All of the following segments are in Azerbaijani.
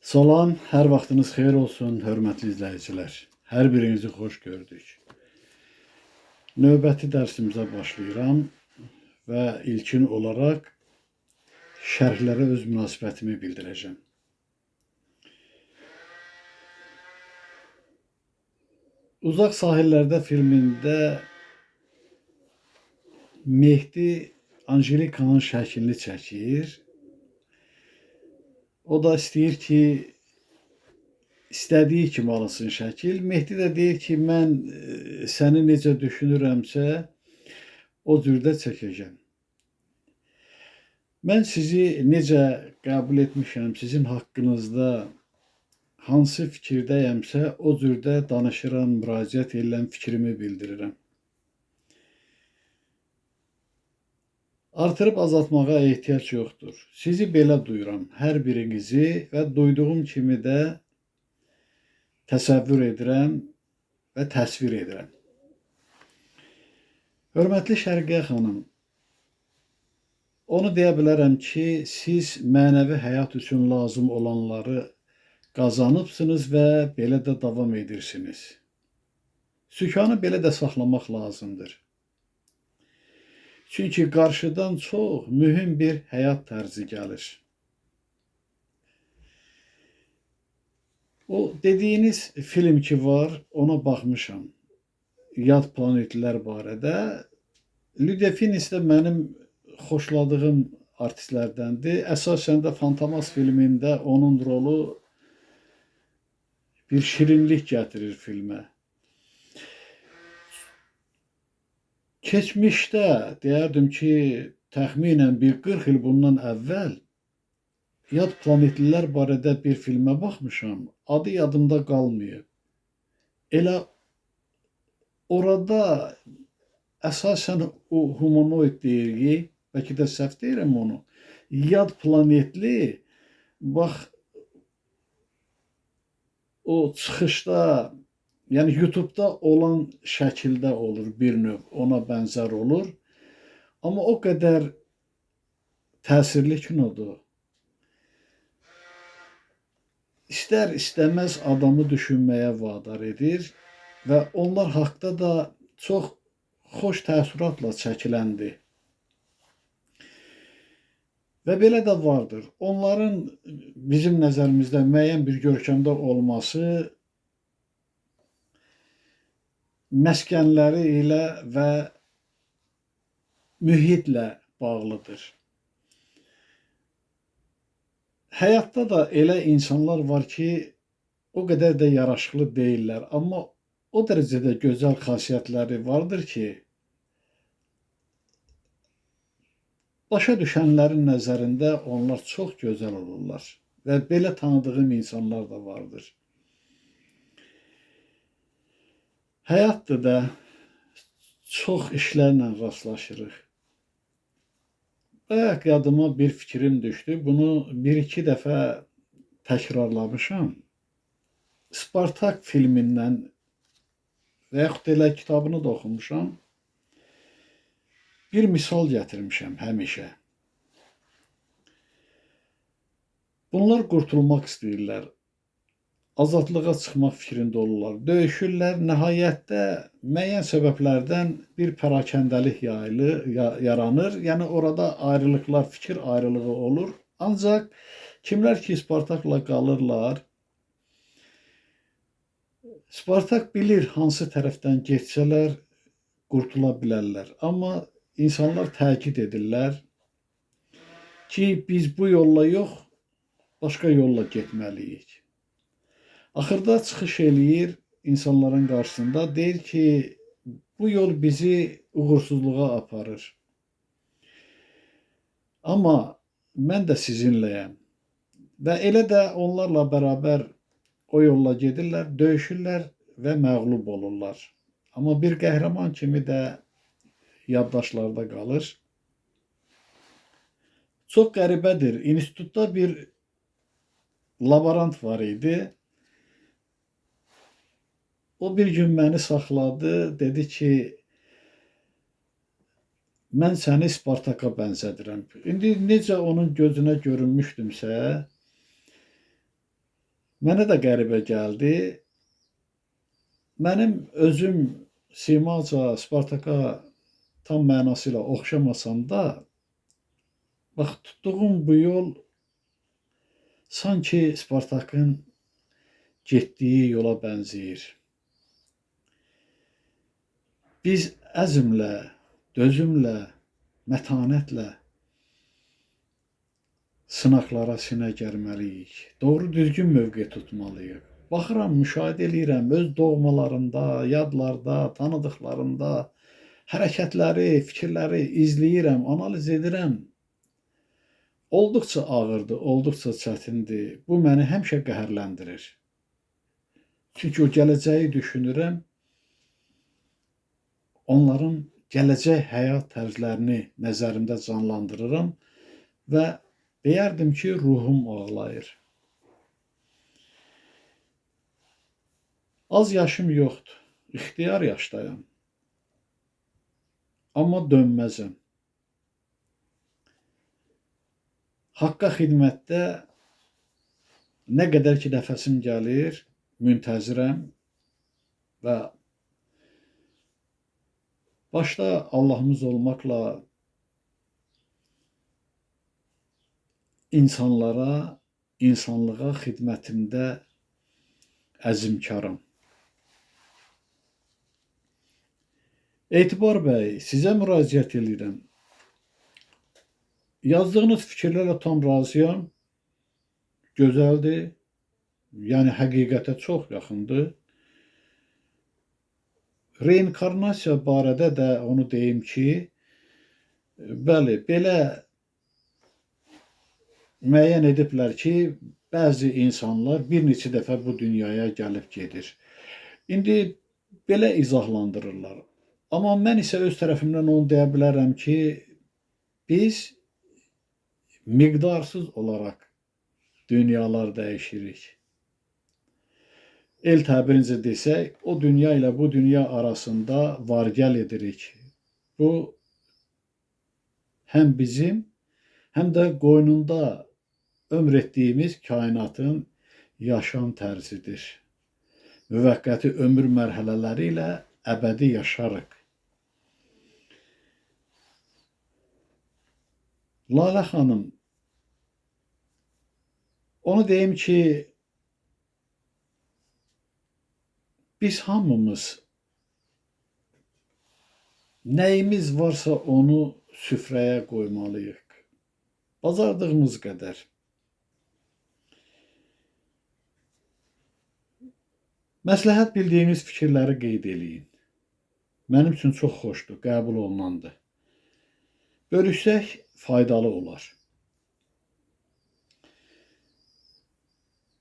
Salam, hər vaxtınız xeyir olsun, hörmətli izləyicilər. Hər birinizi xoş gördük. Növbəti dərsimizə başlayıram və ilkin olaraq şərhlərə öz münasibətimi bildirəcəm. Uzaq Sahillərdə filmində Mehdi Anjelikanın şəklini çəkir. O da istəyir ki, istədiyi kimi alınsın şəkil. Mehdi də deyir ki, mən səni necə düşünürəmsə, o cürdə çəkəcəm. Mən sizi necə qəbul etmişəm, sizin haqqınızda hansı fikirdəyəmsə, o cürdə danışıram, müraciət edirəm, fikrimi bildirirəm. Artırıb azaltmağa ehtiyac yoxdur. Sizi belə duyuram, hər birinizi və duyduğum kimi də təsəvvür edirəm və təsvir edirəm. Hörmətli Şərqiyə xanım, onu deyə bilərəm ki, siz mənəvi həyat üçün lazım olanları qazanıbsınız və belə də davam edirsiniz. Sükanı belə də saxlamaq lazımdır. Çünki qarşıdan çox mühüm bir həyat tərzi gəlir. O dediyiniz film ki var, ona baxmışam. Yad planetlər barədə. Lydia Finis də mənim xoşladığım artistlərdəndir. Əsasən də Fantomas filmində onun rolu bir şirinlik gətirir filmə. Keçmişdə deyərdim ki, təxminən bir 40 il bundan əvvəl Yad planetlilər barədə bir filmə baxmışam. Adı yadımda qalmayıb. Elə orada əsasən o humanoid deyirik, bəlkə də səhv deyirəm onu. Yad planetli, bax o çıxışda, yəni YouTube-da olan şəkildə olur bir növ, ona bənzər olur. Amma o qədər təsirli kinodur. İstər-istəməz adamı düşünməyə vadar edir və onlar haqda da çox xoş təəssüratla çəkiləndir. Və belə də vardır. Onların bizim nəzərimizdə müəyyən bir görkəmdə olması məskənləri ilə və mühitlə bağlıdır. Həyatda da elə insanlar var ki, o qədər də yaraşıqlı deyirlər, amma o dərəcədə gözəl xasiyyətləri vardır ki, başa düşənlərin nəzərində onlar çox gözəl olurlar və belə tanıdığım insanlar da vardır. Həyatda da çox işlərlə rastlaşırıq. Bayaq yadıma bir fikrim düşdü. Bunu bir-iki dəfə təkrarlamışam. Spartak filmindən və yaxud elə kitabını da oxumuşam. Bir misal gətirmişəm həmişə. Bunlar qurtulmaq istəyirlər. Azadlığa çıxmaq fikrində olurlar. Döyüşürlər. Nəhayətdə müəyyən səbəblərdən bir pərakəndəlik yaranır. Yəni orada ayrılıqlar, fikir ayrılığı olur. Ancaq kimlər ki Spartakla qalırlar, Spartak bilir hansı tərəfdən getsələr qurtula bilərlər. Amma insanlar təkid edirlər ki, biz bu yolla yox, başqa yolla getməliyik. Axırda çıxış eləyir insanların qarşısında, deyir ki, bu yol bizi uğursuzluğa aparır. Amma mən də sizinləyəm. Və elə də onlarla bərabər o yolla gedirlər, döyüşürlər və məğlub olurlar. Amma bir qəhrəman kimi də yaddaşlarda qalır. Çox qəribədir. İnstitutda bir laborant var idi. O bir gün məni saxladı, dedi ki, mən səni Spartaka bənzədirəm. İndi necə onun gözünə görünmüşdümsə, Mənə də qəribə gəldi. Mənim özüm simaca Spartaka tam mənasıyla oxşamasam da, bax tutduğum bu yol sanki Spartakın getdiyi yola bənzəyir. Biz əzmlə, dözümlə, mətanətlə sınaqlara sinə gərməliyik. Doğru düzgün mövqe tutmalıyıq. Baxıram, müşahidə eləyirəm öz doğmalarında, yadlarda, tanıdıqlarında hərəkətləri, fikirləri izləyirəm, analiz edirəm. Olduqca ağırdır, olduqca çətindir. Bu məni həmişə qəhərləndirir. Çünki o gələcəyi düşünürəm, onların gələcək həyat tərzlərini nəzərimdə canlandırıram və deyərdim ki, ruhum ağlayır. Az yaşım yoxdur, ixtiyar yaşdayam. Amma dönməzəm. Haqqa xidmətdə nə qədər ki nəfəsim gəlir, müntəzirəm və başda Allahımız olmaqla insanlara, insanlığa xidmətimdə əzmkaram. Etibar bəy, sizə müraciət edirəm. Yazdığınız fikirlərlə tam razıyam. Gözəldir. Yəni həqiqətə çox yaxındır. Reinkarnasiya barədə də onu deyim ki, bəli, belə müəyyən ediblər ki, bəzi insanlar bir neçə dəfə bu dünyaya gəlib gedir. İndi belə izahlandırırlar. Amma mən isə öz tərəfimdən onu deyə bilərəm ki, biz miqdarsız olaraq dünyalar dəyişirik. El təbirincə desək, o dünya ilə bu dünya arasında var-gəl edirik. Bu həm bizim, həm də qoynunda ömr etdiyimiz kainatın yaşam tərzidir. Müvəqqəti ömür mərhələləri ilə əbədi yaşarıq. Lalə xanım, onu deyim ki, biz hamımız nəyimiz varsa onu süfrəyə qoymalıyıq. Bacardığımız qədər. Məsləhət bildiyiniz fikirləri qeyd eləyin. Mənim üçün çox xoşdur, qəbul olunandır. Bölüşsək faydalı olar.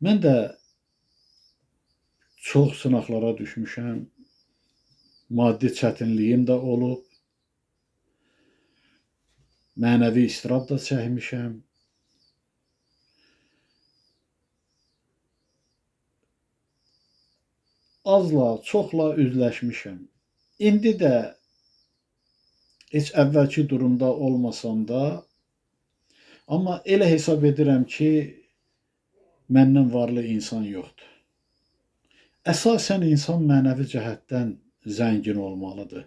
Mən də çox sınaqlara düşmüşəm. Maddi çətinliyim də olub. Mənəvi istirab da çəkmişəm. Azla, çoxla üzləşmişəm. İndi də heç əvvəlki durumda olmasam da, amma elə hesab edirəm ki, məndən varlı insan yoxdur. Əsasən insan mənəvi cəhətdən zəngin olmalıdır.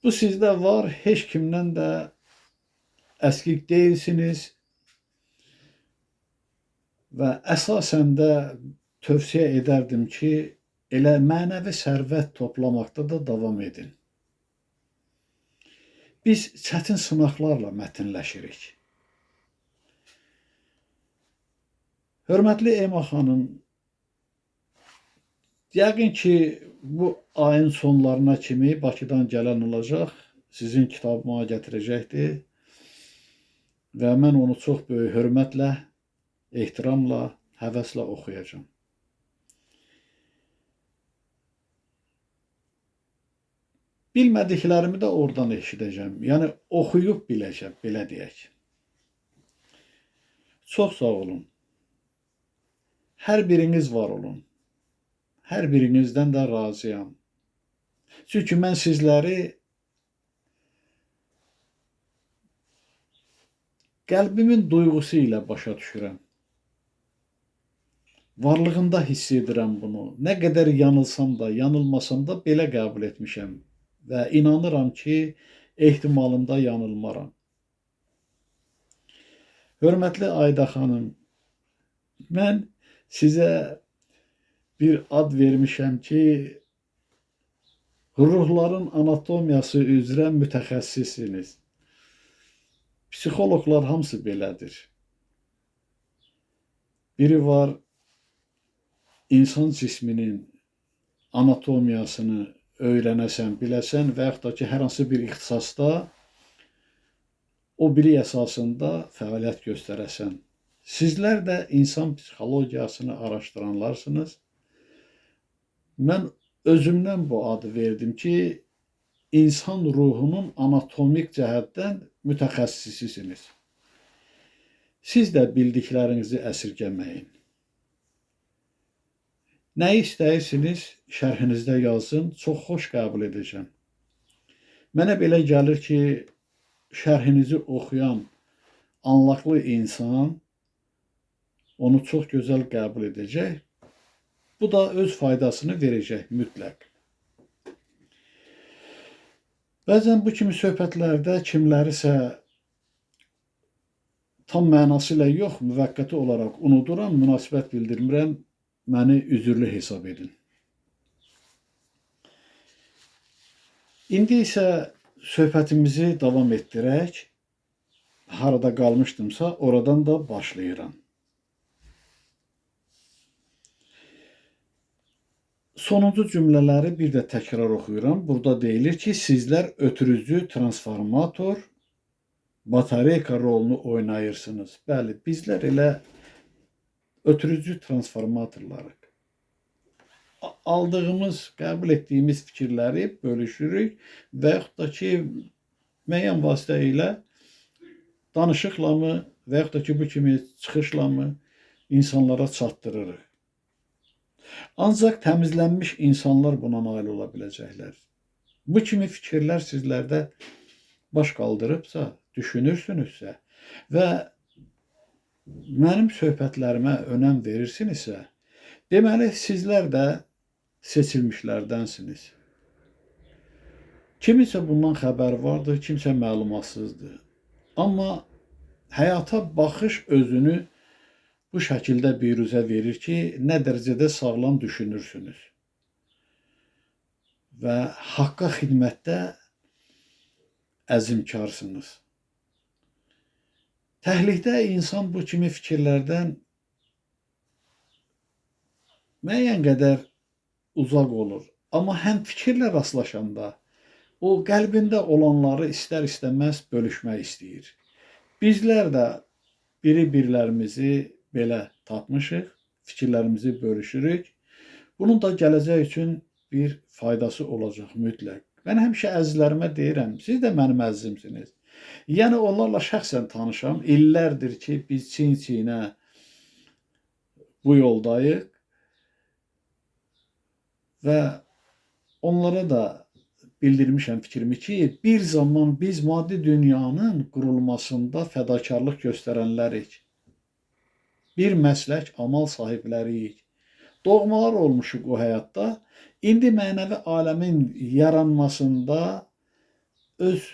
Bu sizdə var, heç kimdən də əskik deyilsiniz və əsasən də tövsiyə edərdim ki, elə mənəvi sərvət toplamaqda da davam edin. Biz çətin sınaqlarla mətinləşirik. Hörmətli Ema xanım, yəqin ki, bu ayın sonlarına kimi Bakıdan gələn olacaq, sizin kitabıma gətirəcəkdir və mən onu çox böyük hörmətlə, ehtiramla, həvəslə oxuyacağam. Bilmədiklərimi də oradan eşidəcəm. Yəni, oxuyub biləcəm, belə deyək. Çox sağ olun. Hər biriniz var olun. Hər birinizdən də razıyam. Çünki mən sizləri qəlbimin duyğusu ilə başa düşürəm. Varlığımda hiss edirəm bunu. Nə qədər yanılsam da, yanılmasam da belə qəbul etmişəm və inanıram ki, ehtimalımda yanılmaram. Hörmətli Ayda xanım, mən sizə bir ad vermişəm ki, ruhların anatomiyası üzrə mütəxəssissiniz. Psixoloqlar hamısı belədir. Biri var, insan cisminin anatomiyasını öyrənəsən, biləsən və yaxud da ki, hər hansı bir ixtisasda o bilik əsasında fəaliyyət göstərəsən. Sizlər də insan psixologiyasını araşdıranlarsınız. Mən özümdən bu adı verdim ki, insan ruhunun anatomik cəhətdən mütəxəssisisiniz. Siz də bildiklərinizi əsirgəməyin. Nə istəyirsiniz, şərhinizdə yazın, çox xoş qəbul edəcəm. Mənə belə gəlir ki, şərhinizi oxuyan anlaqlı insan onu çox gözəl qəbul edəcək. Bu da öz faydasını verəcək mütləq. Bəzən bu kimi söhbətlərdə kimlərisə tam mənası ilə yox, müvəqqəti olaraq unuduram, münasibət bildirmirəm, məni üzürlü hesab edin. İndi isə söhbətimizi davam etdirək. Harada qalmışdımsa, oradan da başlayıram. Sonuncu cümlələri bir də təkrar oxuyuram. Burada deyilir ki, sizlər ötürücü transformator, batareyka rolunu oynayırsınız. Bəli, bizlər elə ötürücü transformatorlarıq. Aldığımız, qəbul etdiyimiz fikirləri bölüşürük və yaxud da ki, müəyyən vasitə ilə danışıqla mı və yaxud da ki, bu kimi çıxışla mı insanlara çatdırırıq. Ancaq təmizlənmiş insanlar buna nail ola biləcəklər. Bu kimi fikirlər sizlərdə baş qaldırıbsa, düşünürsünüzsə və mənim söhbətlərimə önəm verirsinizsə, deməli sizlər də seçilmişlərdənsiniz. Kimisə bundan xəbər vardır, kimsə məlumatsızdır. Amma həyata baxış özünü bu şəkildə biruzə verir ki, nə dərəcədə sağlam düşünürsünüz və haqqa xidmətdə əzmkarsınız. Təhlikdə insan bu kimi fikirlərdən müəyyən qədər uzaq olur. Amma həm fikirlə rastlaşanda o qəlbində olanları istər-istəməz bölüşmək istəyir. Bizlər də biri-birlərimizi belə tapmışıq, fikirlərimizi bölüşürük. Bunun da gələcək üçün bir faydası olacaq mütləq. Mən həmişə əzizlərimə deyirəm, siz də mənim əzizimsiniz. Yəni onlarla şəxsən tanışam, illərdir ki, biz çiyin-çiyinə bu yoldayıq və onlara da bildirmişəm fikrimi ki, bir zaman biz maddi dünyanın qurulmasında fədakarlıq göstərənlərik. Bir məslək amal sahibləriyik. Doğmalar olmuşuq o həyatda. İndi mənəvi aləmin yaranmasında öz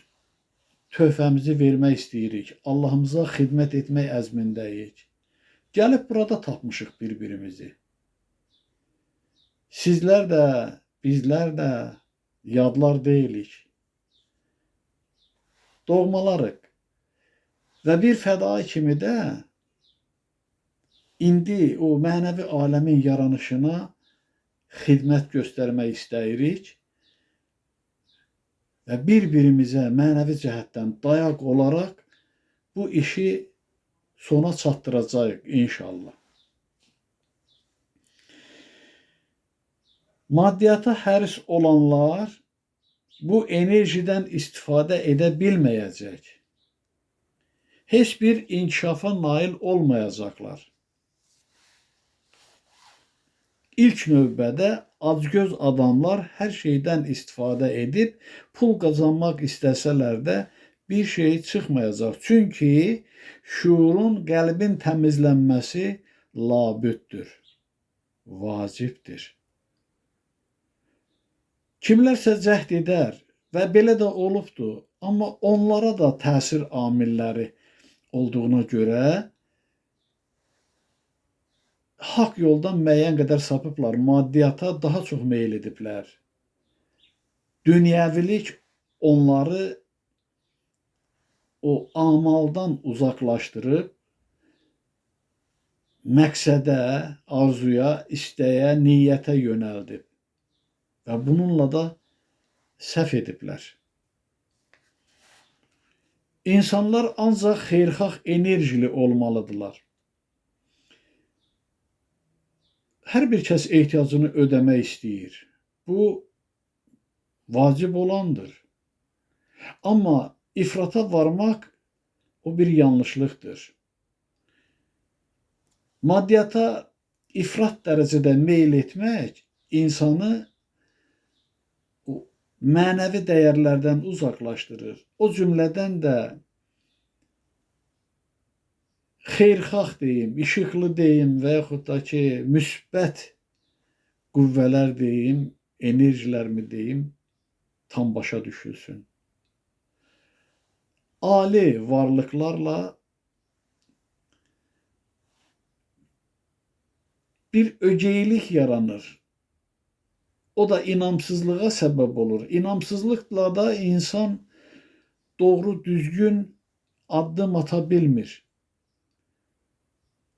töhfəmizi vermək istəyirik. Allahımıza xidmət etmək əzmindəyik. Gəlib burada tapmışıq bir-birimizi. Sizlər də, bizlər də yadlar deyilik. Doğmalarıq. Və bir fədai kimi də İndi o mənəvi aləmin yaranışına xidmət göstərmək istəyirik və bir-birimizə mənəvi cəhətdən dayaq olaraq bu işi sona çatdıracağıq inşallah. Maddiyyata həris olanlar bu enerjidən istifadə edə bilməyəcək. Heç bir inkişafa nail olmayacaqlar. İlk növbədə acgöz adamlar hər şeydən istifadə edib pul qazanmaq istəsələr də bir şey çıxmayacaq. Çünki şuurun, qəlbin təmizlənməsi labüddür. vacibdir. Kimlərsə cəhd edər və belə də olubdur, amma onlara da təsir amilləri olduğuna görə haqq yoldan müəyyən qədər sapıblar, maddiyata daha çox meyl ediblər. Dünyəvilik onları o amaldan uzaqlaşdırıb, məqsədə, arzuya, istəyə, niyyətə yönəldib və bununla da səhv ediblər. İnsanlar ancaq xeyirxah enerjili olmalıdırlar. Hər bir kəs ehtiyacını ödəmək istəyir. Bu vacib olandır. Amma ifrata varmaq o bir yanlışlıqdır. Maddiyata ifrat dərəcədə meyl etmək insanı mənəvi dəyərlərdən uzaqlaşdırır. O cümlədən də xeyirxah deyim, işıqlı deyim və yaxud da ki, müsbət qüvvələr deyim, enerjilərmi deyim, tam başa düşülsün. Ali varlıqlarla bir ögeylik yaranır. O da inamsızlığa səbəb olur. İnamsızlıqla da insan doğru, düzgün addım ata bilmir.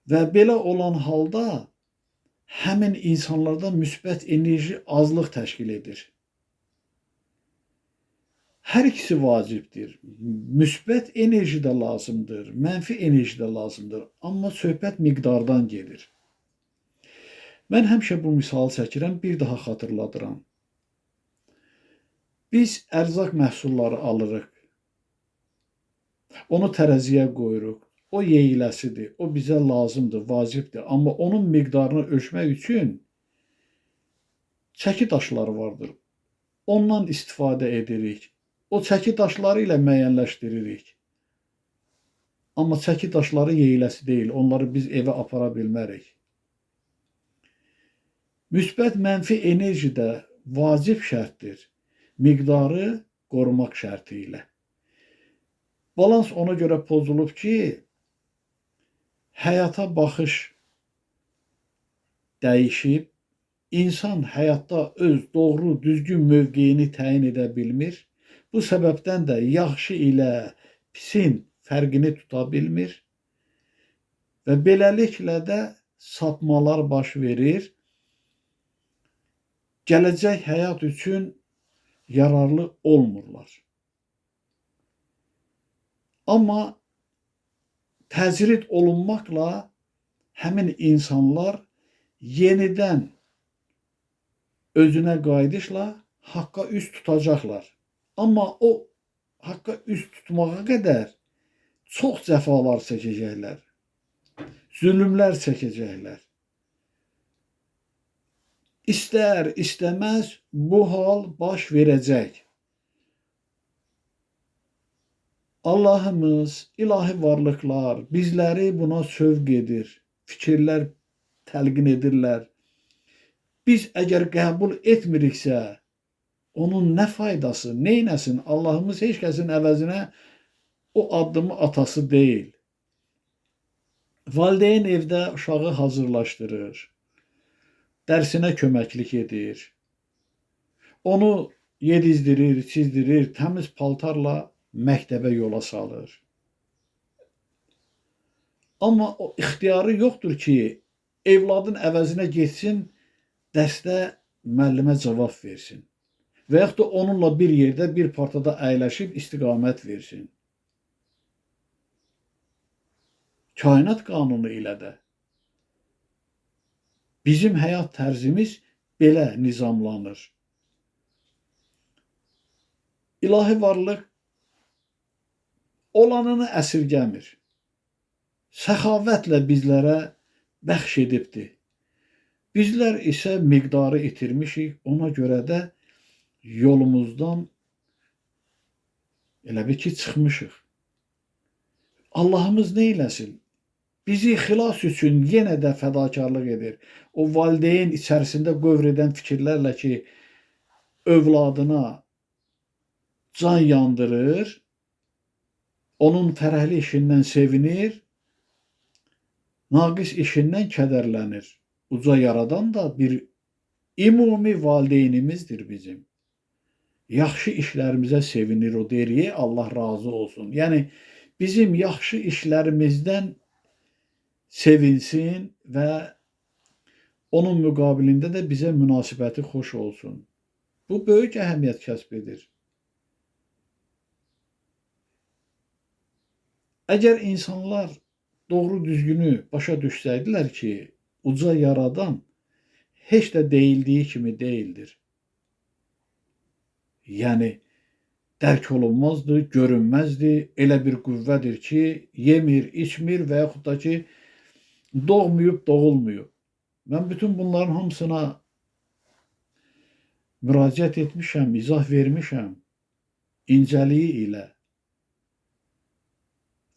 Və belə olan halda həmin insanlarda müsbət enerji azlıq təşkil edir. Hər ikisi vacibdir. Müsbət enerji də lazımdır, mənfi enerji də lazımdır. Amma söhbət miqdardan gedir. Mən həmişə bu misalı çəkirəm, bir daha xatırladıram. Biz ərzaq məhsulları alırıq. Onu tərəziyə qoyuruq. O yeyiləsidir, o bizə lazımdır, vacibdir. Amma onun miqdarını ölçmək üçün çəki daşları vardır. Ondan istifadə edirik. O çəki daşları ilə müəyyənləşdiririk. Amma çəki daşları yeyiləsi deyil, onları biz evə apara bilmərik. Müsbət mənfi enerji də vacib şərtdir, miqdarı qorumaq şərti ilə. Balans ona görə pozulub ki, həyata baxış dəyişib, insan həyatda öz doğru, düzgün mövqeyini təyin edə bilmir. Bu səbəbdən də yaxşı ilə pisin fərqini tuta bilmir və beləliklə də sapmalar baş verir. Gələcək həyat üçün yararlı olmurlar. Amma təcrid olunmaqla həmin insanlar yenidən özünə qayıdışla haqqa üz tutacaqlar. Amma o haqqa üz tutmağa qədər çox cəfalar çəkəcəklər, zülmlər çəkəcəklər. İstər, istəməz bu hal baş verəcək. Allahımız, ilahi varlıqlar bizləri buna sövq edir, fikirlər təlqin edirlər. Biz əgər qəbul etmiriksə, onun nə faydası, neynəsin? Allahımız heç kəsin əvəzinə o addımı atası deyil. Valideyn evdə uşağı hazırlaşdırır, dərsinə köməklik edir. Onu yedizdirir, çizdirir, təmiz paltarla məktəbə yola salır. Amma o ixtiyarı yoxdur ki, evladın əvəzinə getsin, dərsdə müəllimə cavab versin. Və yaxud da onunla bir yerdə, bir partada əyləşib istiqamət versin. Kainat qanunu ilə də bizim həyat tərzimiz belə nizamlanır. İlahi varlıq olanını əsirgəmir. Səxavətlə bizlərə bəxş edibdir. Bizlər isə miqdarı itirmişik, ona görə də yolumuzdan elə bir ki, çıxmışıq. Allahımız nə eləsin? bizi xilas üçün yenə də fədakarlıq edir. O valideyn içərisində qövr edən fikirlərlə ki, övladına can yandırır, onun fərəhli işindən sevinir, naqis işindən kədərlənir. Uca yaradan da bir ümumi valideynimizdir bizim. Yaxşı işlərimizə sevinir, o deyir, Allah razı olsun. Yəni, bizim yaxşı işlərimizdən sevinsin və onun müqabilində də bizə münasibəti xoş olsun. Bu böyük əhəmiyyət kəsb edir. Əgər insanlar doğru düzgünü başa düşsəydilər ki, uca yaradan heç də deyildiyi kimi deyildir. Yəni, dərk olunmazdı, görünməzdi, elə bir qüvvədir ki, yemir, içmir və yaxud da ki, doğmayıb, doğulmuyub. Mən bütün bunların hamısına müraciət etmişəm, izah vermişəm, incəliyi ilə.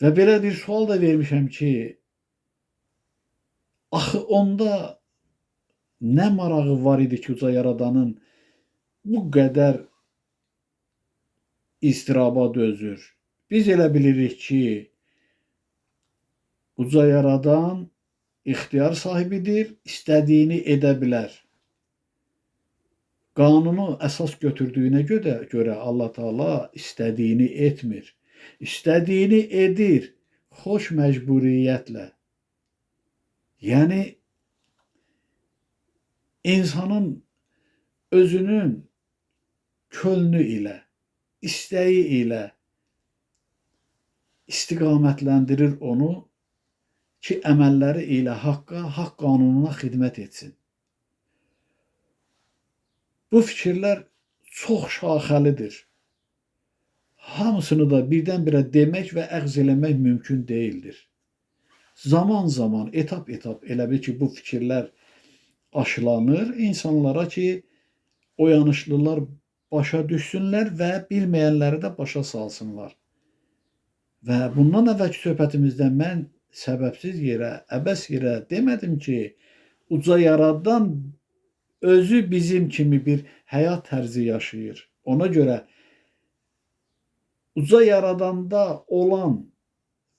Və belə bir sual da vermişəm ki, axı onda nə marağı var idi ki, uca yaradanın bu qədər istiraba dözür. Biz elə bilirik ki, uca yaradan ixtiyar sahibidir, istədiyini edə bilər. Qanunu əsas götürdüyünə görə Allah Teala istədiyini etmir. İstədiyini edir, xoş məcburiyyətlə. Yəni, insanın özünün könlü ilə, istəyi ilə istiqamətləndirir onu ki, əməlləri ilə haqqa, haqq qanununa xidmət etsin. Bu fikirlər çox şaxəlidir. Hamısını da birdən-birə demək və əğz eləmək mümkün deyildir. Zaman-zaman, etap-etap elə bil ki, bu fikirlər aşılanır insanlara ki, oyanışlılar başa düşsünlər və bilməyənləri də başa salsınlar. Və bundan əvvəlki söhbətimizdə mən səbəbsiz yerə, əbəs yerə demədim ki, uca yaradan özü bizim kimi bir həyat tərzi yaşayır. Ona görə uca yaradanda olan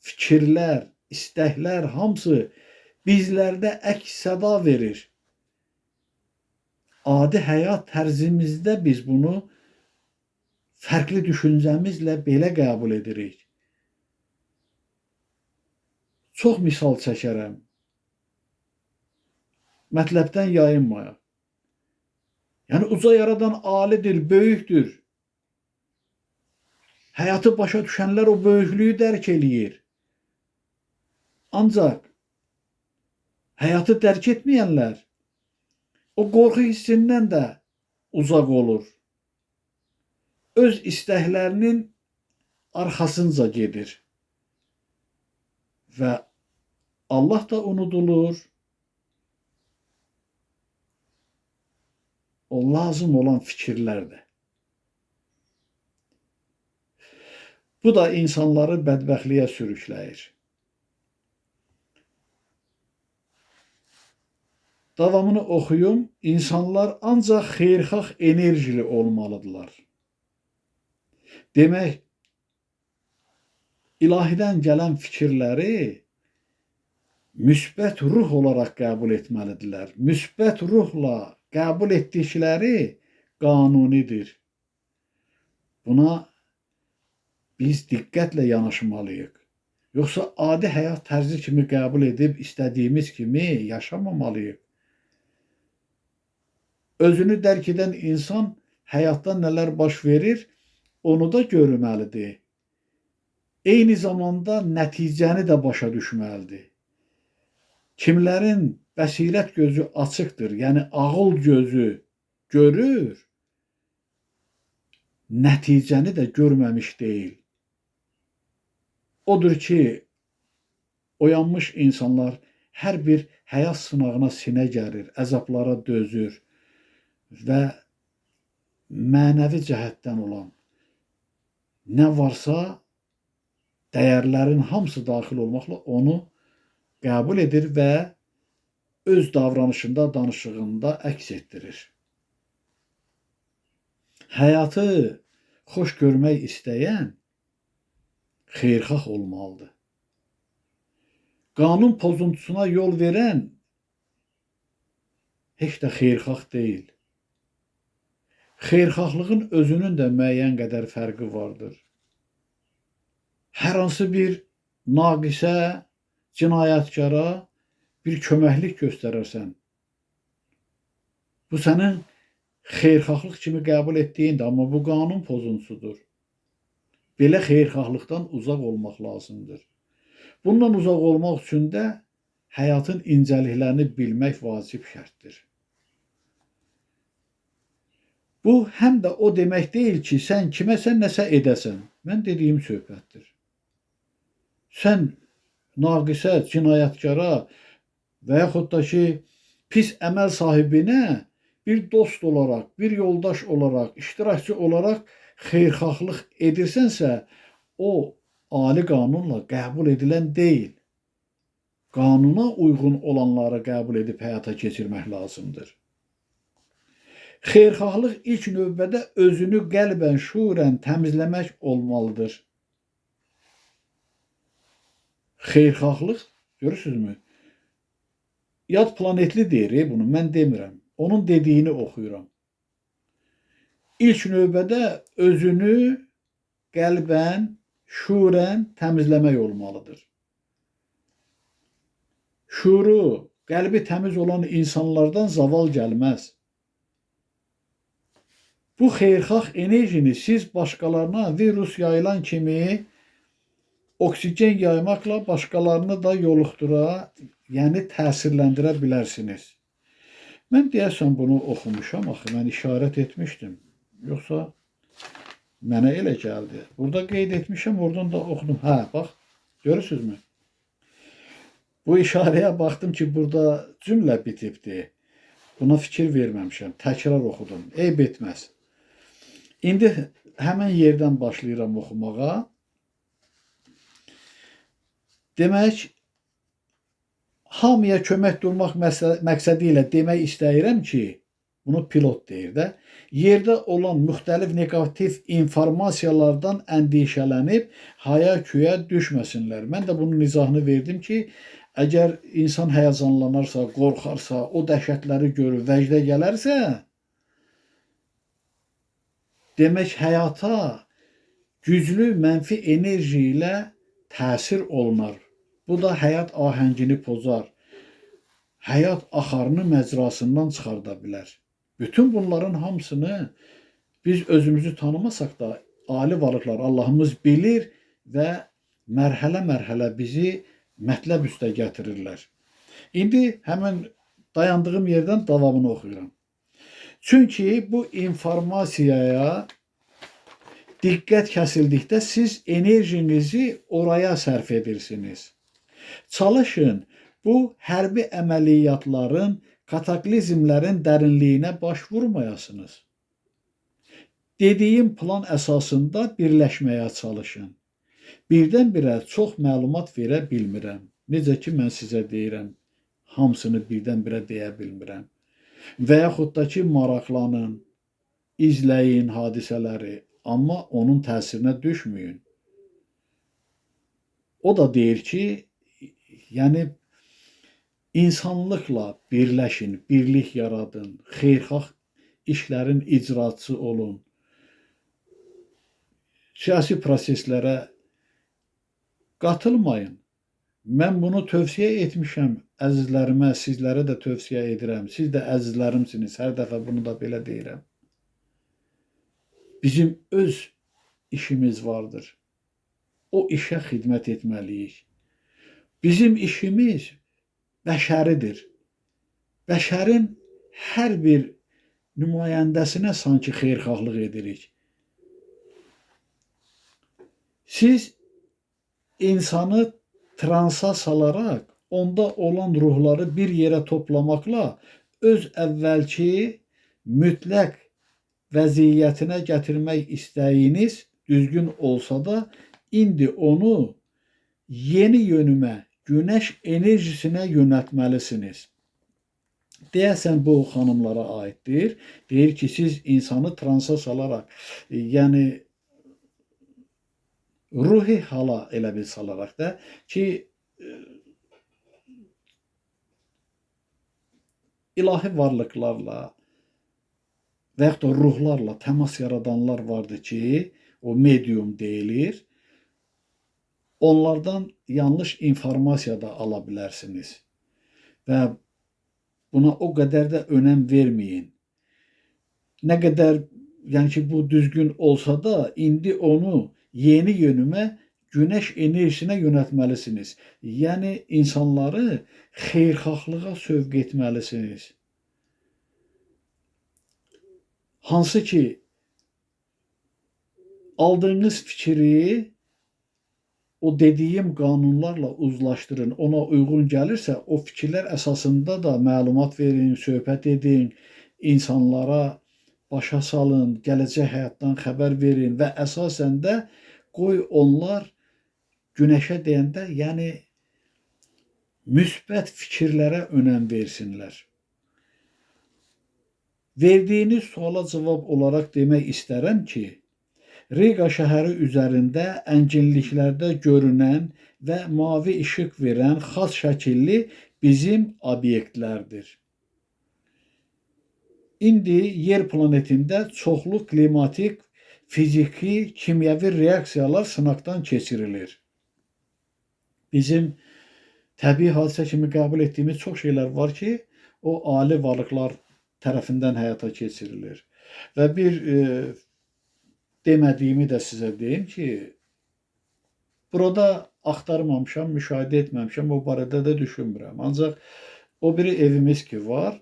fikirlər, istəklər hamısı bizlərdə əks-səda verir. Adi həyat tərzimizdə biz bunu fərqli düşüncəmizlə belə qəbul edirik. Çox misal çəkərəm. Mətləbdən yayınmayaq. Yəni, uca yaradan alidir, böyükdür. Həyatı başa düşənlər o böyüklüyü dərk eləyir. Ancaq həyatı dərk etməyənlər o qorxu hissindən də uzaq olur. Öz istəklərinin arxasınca gedir. Və Allah da unudulur. O lazım olan fikirlərdir. Bu da insanları bədbəxtliyə sürükləyir. Davamını oxuyum. İnsanlar ancaq xeyirxah enerjili olmalıdırlar. Demək, ilahidən gələn fikirləri müsbət ruh olaraq qəbul etməlidirlər. Müsbət ruhla qəbul etdikləri qanunidir. Buna biz diqqətlə yanaşmalıyıq. Yoxsa adi həyat tərzi kimi qəbul edib istədiyimiz kimi yaşamamalıyıq. Özünü dərk edən insan həyatda nələr baş verir, onu da görməlidir. Eyni zamanda nəticəni də başa düşməlidir. Kimlərin bəsirət gözü açıqdır, yəni ağıl gözü görür, nəticəni də görməmiş deyil. Odur ki, oyanmış insanlar hər bir həyat sınağına sinə gəlir, əzablara dözür və mənəvi cəhətdən olan nə varsa dəyərlərin hamısı daxil olmaqla onu qəbul edir və öz davranışında, danışığında əks etdirir. Həyatı xoş görmək istəyən xeyirxah olmalıdır. Qanun pozuntusuna yol verən heç də xeyirxah deyil. Xeyirxahlığın özünün də müəyyən qədər fərqi vardır. Hər hansı bir naqisə, cinayətkara bir köməklik göstərərsən, bu sənin xeyirxahlıq kimi qəbul etdiyindir, amma bu qanun pozuntusudur. Belə xeyirxahlıqdan uzaq olmaq lazımdır. Bundan uzaq olmaq üçün də həyatın incəliklərini bilmək vacib şərtdir. Bu, həm də o demək deyil ki, sən kiməsə nəsə edəsən. Mən dediyim söhbətdir. Sən naqisə, cinayətkara və yaxud da ki, pis əməl sahibinə bir dost olaraq, bir yoldaş olaraq, iştirakçı olaraq xeyirxahlıq edirsənsə, o ali qanunla qəbul edilən deyil. Qanuna uyğun olanları qəbul edib həyata keçirmək lazımdır. Xeyirxahlıq ilk növbədə özünü qəlbən, şuurən təmizləmək olmalıdır. Xeyirxahlıq, görürsünüzmü? Yad planetli deyir bunu, mən demirəm. Onun dediyini oxuyuram. İlk növbədə özünü qəlbən, şuurən təmizləmək olmalıdır. Şuuru, qəlbi təmiz olan insanlardan zaval gəlməz. Bu xeyirxah enerjini siz başqalarına virus yayılan kimi oksigen yaymaqla başqalarını da yoluxdura, yəni təsirləndirə bilərsiniz. Mən deyəsən bunu oxumuşam, axı mən işarət etmişdim. Yoxsa mənə elə gəldi. Burada qeyd etmişəm, oradan da oxudum. Hə, bax, görürsünüzmü? Bu işarəyə baxdım ki, burada cümlə bitibdir. Buna fikir verməmişəm, təkrar oxudum. Eyb etməz. İndi həmən yerdən başlayıram oxumağa. Demək, hamıya kömək durmaq məqsədi ilə demək istəyirəm ki, bunu pilot deyir də, yerdə olan müxtəlif negativ informasiyalardan əndişələnib haya-küyə düşməsinlər. Mən də bunun izahını verdim ki, əgər insan həyəcanlanarsa, qorxarsa, o dəhşətləri görür, vəcdə gələrsə, demək həyata güclü mənfi enerji ilə təsir olunar. Bu da həyat ahəngini pozar. Həyat axarını məcrasından çıxarda bilər. Bütün bunların hamısını biz özümüzü tanımasaq da ali varlıqlar, Allahımız bilir və mərhələ-mərhələ bizi mətləb üstə gətirirlər. İndi həmən dayandığım yerdən davamını oxuyuram. Çünki bu informasiyaya diqqət kəsildikdə siz enerjinizi oraya sərf edirsiniz. Çalışın, bu hərbi əməliyyatların, kataklizmlərin dərinliyinə baş vurmayasınız. Dediyim plan əsasında birləşməyə çalışın. Birdən-birə çox məlumat verə bilmirəm. Necə ki, mən sizə deyirəm, hamısını birdən-birə deyə bilmirəm. Və yaxud da ki, maraqlanın, izləyin hadisələri, amma onun təsirinə düşməyin. O da deyir ki, yəni insanlıqla birləşin, birlik yaradın, xeyirxah işlərin icraçısı olun. Siyasi proseslərə qatılmayın. Mən bunu tövsiyə etmişəm əzizlərimə, sizlərə də tövsiyə edirəm. Siz də əzizlərimsiniz, hər dəfə bunu da belə deyirəm. Bizim öz işimiz vardır. O işə xidmət etməliyik. Bizim işimiz bəşəridir. Bəşərin hər bir nümayəndəsinə sanki xeyirxahlıq edirik. Siz insanı transa salaraq, onda olan ruhları bir yerə toplamaqla öz əvvəlki mütləq vəziyyətinə gətirmək istəyiniz düzgün olsa da, indi onu yeni yönümə, güneş enerjisinə yönəltməlisiniz. Deyəsən bu xanımlara aiddir. Deyir ki, siz insanı transa salaraq, yəni ruhi hala elə bil salaraq da ki, ilahi varlıqlarla və yaxud da ruhlarla təmas yaradanlar vardır ki, o medium deyilir. Onlardan yanlış informasiya da ala bilərsiniz. Və buna o qədər də önəm verməyin. Nə qədər, yəni ki, bu düzgün olsa da, indi onu yeni yönümə güneş enerjisinə yönəltməlisiniz. Yəni, insanları xeyirxahlığa sövq etməlisiniz. Hansı ki, aldığınız fikri o dediyim qanunlarla uzlaşdırın, ona uyğun gəlirsə, o fikirlər əsasında da məlumat verin, söhbət edin, insanlara başa salın, gələcək həyatdan xəbər verin və əsasən də qoy onlar günəşə deyəndə, yəni müsbət fikirlərə önəm versinlər. Verdiyiniz suala cavab olaraq demək istərəm ki, Riga şəhəri üzərində ənginliklərdə görünən və mavi işıq verən xas şəkilli bizim obyektlərdir. İndi yer planetində çoxlu klimatik, fiziki, kimyəvi reaksiyalar sınaqdan keçirilir. Bizim təbii hadisə kimi qəbul etdiyimiz çox şeylər var ki, o ali varlıqlar tərəfindən həyata keçirilir. Və bir demədiyimi də sizə deyim ki, burada axtarmamışam, müşahidə etməmişəm, o barədə də düşünmürəm. Ancaq o biri evimiz ki var,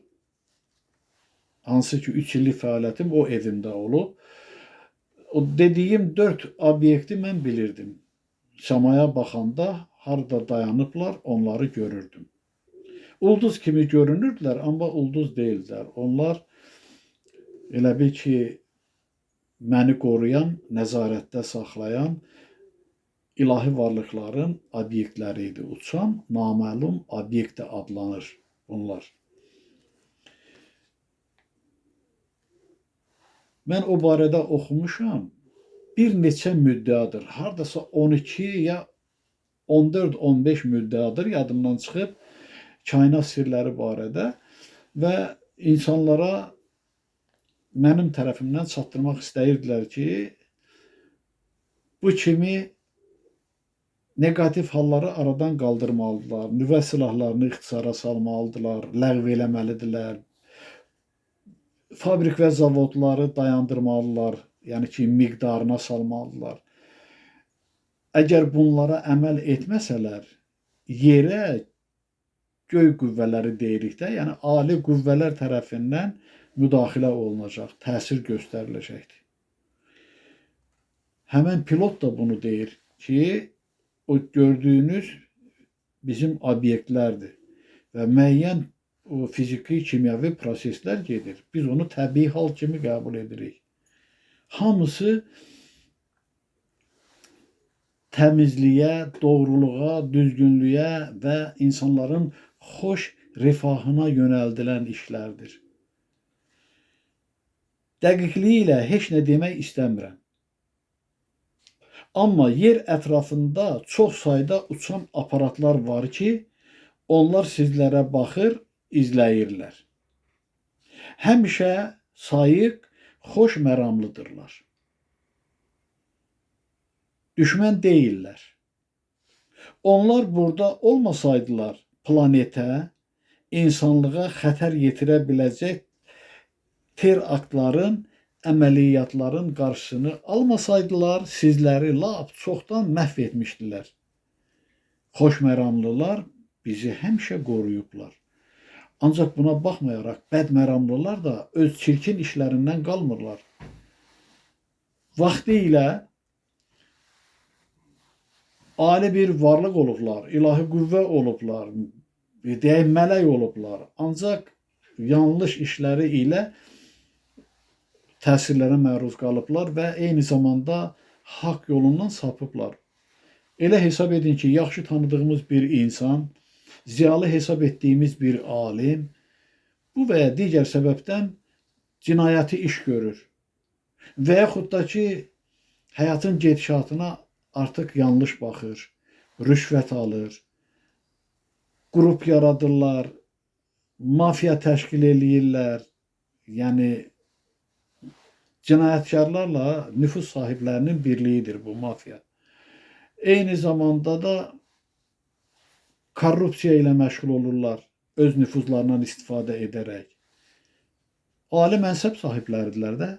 hansı ki 3 illik fəaliyyətim o evimdə olub, o dediyim 4 obyekti mən bilirdim. Səmaya baxanda harada dayanıblar, onları görürdüm. Ulduz kimi görünürdülər, amma ulduz deyildilər. Onlar elə bil ki, məni qoruyan, nəzarətdə saxlayan ilahi varlıqların obyektləri idi. Uçan, naməlum obyekt adlanır bunlar. Mən o barədə oxumuşam. Bir neçə müddəadır. Hardasa 12 ya 14-15 müddəadır. Yadımdan çıxıb kainat sirləri barədə və insanlara mənim tərəfimdən çatdırmaq istəyirdilər ki, bu kimi negativ halları aradan qaldırmalıdırlar, nüvə silahlarını ixtisara salmalıdırlar, ləğv eləməlidirlər, fabrik və zavodları dayandırmalıdırlar, yəni ki, miqdarına salmalıdırlar. Əgər bunlara əməl etməsələr, yerə göy qüvvələri deyirik də, yəni ali qüvvələr tərəfindən müdaxilə olunacaq, təsir göstəriləcəkdir. Həmən pilot da bunu deyir ki, o gördüyünüz bizim obyektlərdir və müəyyən o fiziki, kimyəvi proseslər gedir. Biz onu təbii hal kimi qəbul edirik. Hamısı təmizliyə, doğruluğa, düzgünlüyə və insanların xoş rifahına yönəldilən işlərdir. Dəqiqliyi ilə heç nə demək istəmirəm. Amma yer ətrafında çox sayda uçan aparatlar var ki, onlar sizlərə baxır, izləyirlər. Həmişə sayıq, xoş məramlıdırlar. Düşmən deyirlər. Onlar burada olmasaydılar, planetə, insanlığa xətər yetirə biləcək teraktların, əməliyyatların qarşısını almasaydılar, sizləri lap çoxdan məhv etmişdilər. Xoşməramlılar bizi həmişə qoruyublar. Ancaq buna baxmayaraq, bədməramlılar da öz çirkin işlərindən qalmırlar. Vaxtı ilə ali bir varlıq olublar, ilahi qüvvə olublar, deyək mələk olublar. Ancaq yanlış işləri ilə təsirlərə məruz qalıblar və eyni zamanda haqq yolundan sapıblar. Elə hesab edin ki, yaxşı tanıdığımız bir insan, ziyalı hesab etdiyimiz bir alim bu və ya digər səbəbdən cinayəti iş görür və yaxud da ki, həyatın gedişatına artıq yanlış baxır, rüşvət alır, qrup yaradırlar, mafiya təşkil eləyirlər. Yəni cinayətkarlarla nüfuz sahiblərinin birliyidir bu mafiya. Eyni zamanda da korrupsiya ilə məşğul olurlar, öz nüfuzlarından istifadə edərək. Ali mənsəb sahibləridirlər də.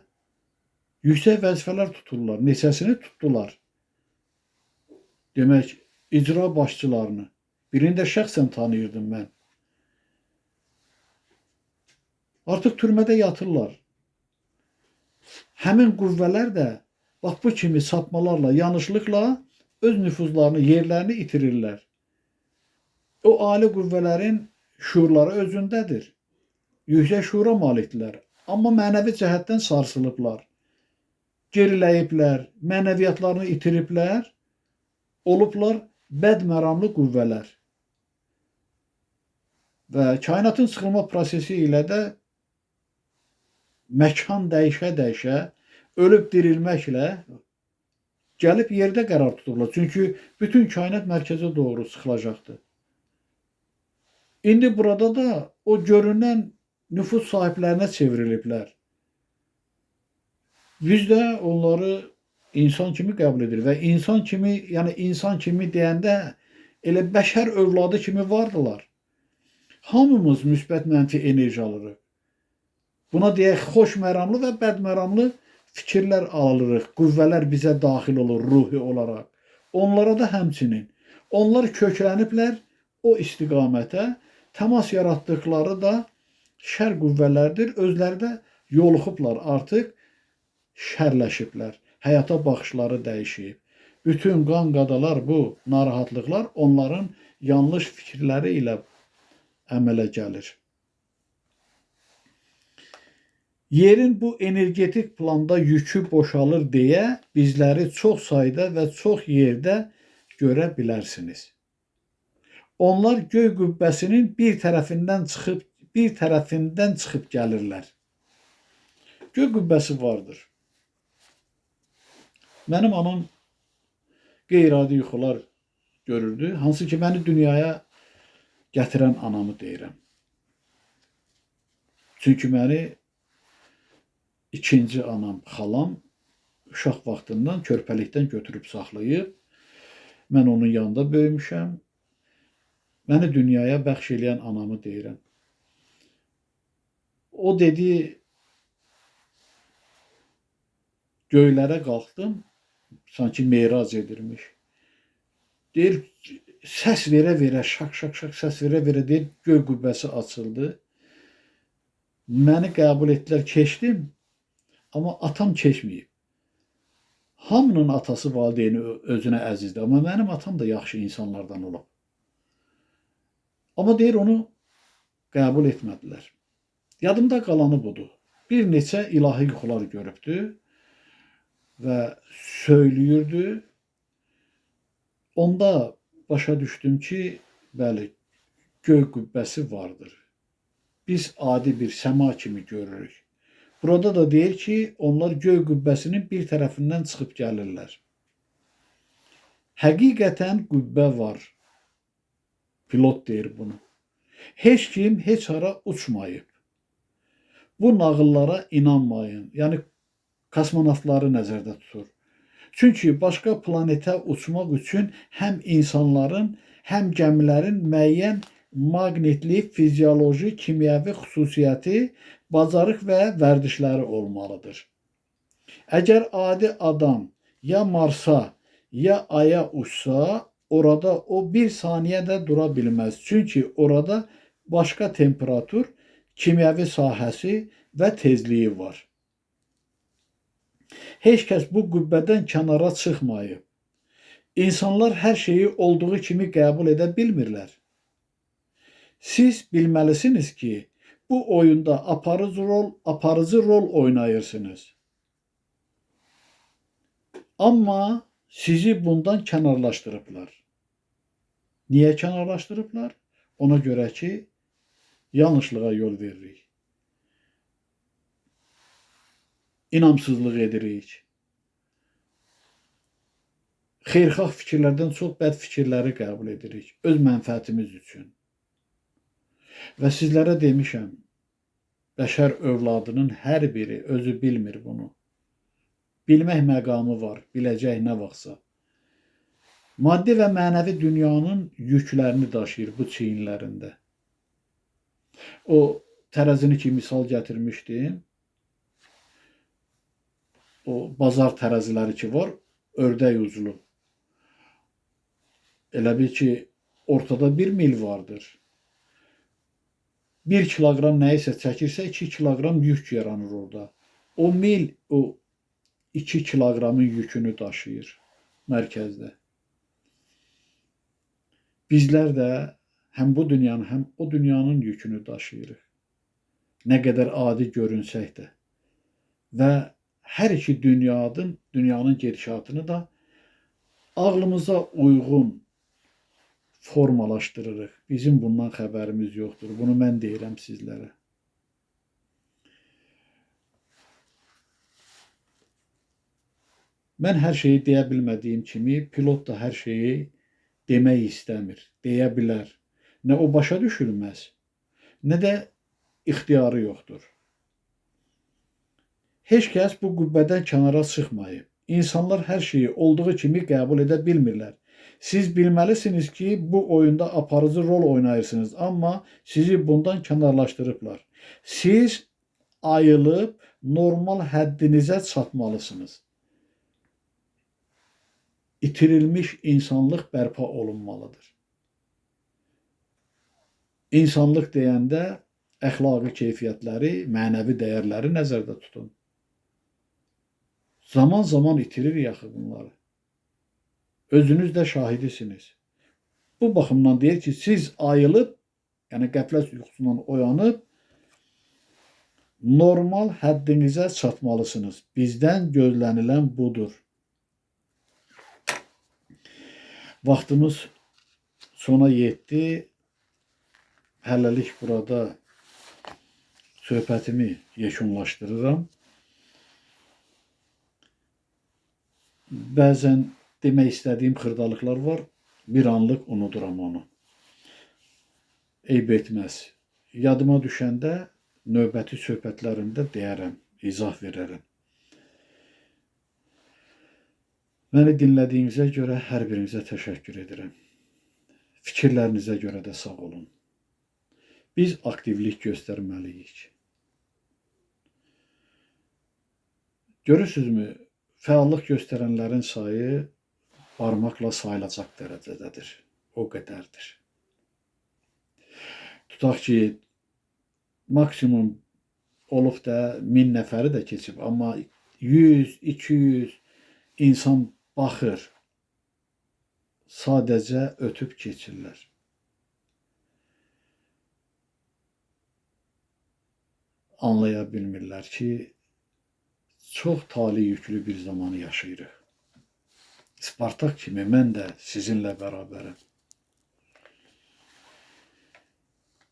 Yüksək vəzifələr tuturlar, neçəsini tutdular. Demək, icra başçılarını. Birini də şəxsən tanıyırdım mən. Artıq türmədə yatırlar. Həmin qüvvələr də bax bu kimi sapmalarla, yanlışlıqla öz nüfuzlarını, yerlərini itirirlər. O ali qüvvələrin şuurları özündədir. Yüksək şuura malikdirlər. Amma mənəvi cəhətdən sarsılıblar. Geriləyiblər, mənəviyyatlarını itiriblər, olublar bədməramlı qüvvələr. Və kainatın sıxılma prosesi ilə də məkan dəyişə-dəyişə, ölüb dirilməklə gəlib yerdə qərar tuturlar. Çünki bütün kainat mərkəzə doğru sıxılacaqdır. İndi burada da o görünən nüfuz sahiblərinə çevriliblər. Biz də onları insan kimi qəbul edirik və insan kimi, yəni insan kimi deyəndə elə bəşər övladı kimi vardılar. Hamımız müsbət mənfi enerji alırıq. Buna deyək, xoş məramlı və bədməramlı fikirlər alırıq. Qüvvələr bizə daxil olur ruhi olaraq. Onlara da həmçinin. Onlar kökləniblər o istiqamətə, təmas yaratdıqları da şər qüvvələrdir. Özləri də yoluxublar artıq. Şərləşiblər, həyata baxışları dəyişib. Bütün qan-qadalar, bu narahatlıqlar onların yanlış fikirləri ilə əmələ gəlir. Yerin bu energetik planda yükü boşalır deyə bizləri çox sayda və çox yerdə görə bilərsiniz. Onlar göy qübbəsinin bir tərəfindən çıxıb gəlirlər. Göy qübbəsi vardır. Mənim anam qeyri-adi yuxular görürdü. Hansı ki, məni dünyaya gətirən anamı deyirəm. Çünki məni ikinci anam, xalam uşaq vaxtından, körpəlikdən götürüb saxlayıb. Mən onun yanında böyümüşəm. Məni dünyaya bəxş eləyən anamı deyirəm. O dedi, göylərə qalxdım. Sanki meyraz edirmiş. Deyir, səs verə-verə, şaq-şaq səs verə-verə deyir, göy qübbəsi açıldı. Məni qəbul etdilər, keçdim. Amma atam keçməyib. Hamının atası valideyni özünə əzizdir. Amma mənim atam da yaxşı insanlardan olub. Amma deyir, onu qəbul etmədilər. Yadımda qalanı budur. Bir neçə ilahi yuxular görübdü və söyləyirdi. Onda başa düşdüm ki, bəli, göy qübbəsi vardır. Biz adi bir səma kimi görürük. Burada da deyir ki, onlar göy qübbəsinin bir tərəfindən çıxıb gəlirlər. Həqiqətən qübbə var. Pilot deyir bunu. Heç kim heç hara uçmayıb. Bu nağıllara inanmayın. Yəni kosmonavtları nəzərdə tutur. Çünki başqa planetə uçmaq üçün həm insanların, həm gəmilərin müəyyən maqnitli, fizioloji, kimyəvi xüsusiyyəti, bacarıq və vərdişləri olmalıdır. Əgər adi adam ya Marsa, ya Aya uçsa, orada o bir saniyə də dura bilməz. Çünki orada başqa temperatur, kimyəvi sahəsi və tezliyi var. Heç kəs bu qübbədən kənara çıxmayıb. İnsanlar hər şeyi olduğu kimi qəbul edə bilmirlər. Siz bilməlisiniz ki, bu oyunda aparıcı rol oynayırsınız. Amma sizi bundan kənarlaşdırıblar. Niyə kənarlaşdırıblar? Ona görə ki, yanlışlığa yol veririk. İnamsızlıq edirik. Xeyirxah fikirlərdən çox bəd fikirləri qəbul edirik. Öz mənfəətimiz üçün. Və sizlərə demişəm, bəşər övladının hər biri özü bilmir bunu. Bilmək məqamı var, biləcək nə vaxtsa. Maddi və mənəvi dünyanın yüklərini daşıyır bu çiyinlərində. O tərəzini ki, misal gətirmişdim. O bazar tərəziləri ki var, ördək uclu. Elə bil ki, ortada 1 mil vardır. 1 kiloqram nəyisə çəkirsə 2 kiloqram yük yaranır orada. O mil o 2 kiloqramın yükünü daşıyır mərkəzdə. Bizlər də həm bu dünyanın, həm o dünyanın yükünü daşıyırıq. Nə qədər adi görünsək də. Və hər iki dünyanın gedişatını da ağlımıza uyğun formalaşdırırıq. Bizim bundan xəbərimiz yoxdur. Bunu mən deyirəm sizlərə. Mən hər şeyi deyə bilmədiyim kimi, pilot da hər şeyi demək istəmir, deyə bilər. Nə o başa düşülməz, nə də ixtiyarı yoxdur. Heç kəs bu qübbədən kənara çıxmayıb. İnsanlar hər şeyi olduğu kimi qəbul edə bilmirlər. Siz bilməlisiniz ki, bu oyunda aparıcı rol oynayırsınız, amma sizi bundan kənarlaşdırıblar. Siz ayılıb normal həddinizə çatmalısınız. İtirilmiş insanlıq bərpa olunmalıdır. İnsanlıq deyəndə əxlaqi keyfiyyətləri, mənəvi dəyərləri nəzərdə tutun. Zaman itirir yaxı bunları. Özünüz də şahidisiniz. Bu baxımdan deyir ki, siz ayılıb, yəni qəflət yuxusundan oyanıb, normal həddinizə çatmalısınız. Bizdən gözlənilən budur. Vaxtımız sona yetdi. Hələlik burada söhbətimi yekunlaşdırıram. Bəzən demək istədiyim xırdalıqlar var. Bir anlıq unuduram onu. Eyb etməz. Yadıma düşəndə növbəti söhbətlərimdə deyərəm, izah verərəm. Məni dinlədiyinizə görə hər birinizə təşəkkür edirəm. Fikirlərinizə görə də sağ olun. Biz aktivlik göstərməliyik. Görürsünüzmü, fəallıq göstərənlərin sayı barmaqla sayılacaq dərəcədədir. O qədərdir. Tutaq ki, maksimum olub da 1000 nəfəri də keçib, amma 100, 200 insan baxır, sadəcə ötüb keçirlər. Anlaya bilmirlər ki, çox tali yüklü bir zamanı yaşayırıq. Spartak kimi mən də sizinlə bərabərəm.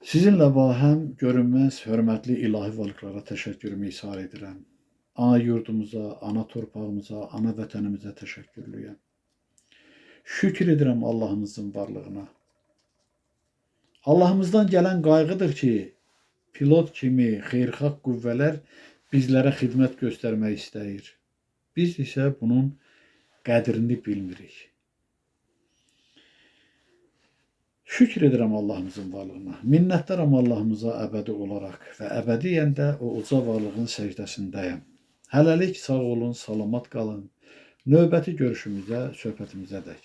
Sizinlə bahəm görünməz, hörmətli ilahi varlıqlara təşəkkürümü ishar edirəm. Ana yurdumuza, ana torpağımıza, ana vətənimizə təşəkkürlüyəm. Şükür edirəm Allahımızın varlığına. Allahımızdan gələn qayğıdır ki, pilot kimi xeyirxah qüvvələr bizlərə xidmət göstərmək istəyir. Biz isə bunun qədrini bilmirik. Şükür edirəm Allahımızın varlığına. Minnətdaram Allahımıza əbədi olaraq və əbədiyyən də o uca varlığın səcdəsindəyəm. Hələlik sağ olun, salamat qalın. Növbəti görüşümüzə, söhbətimizə dək.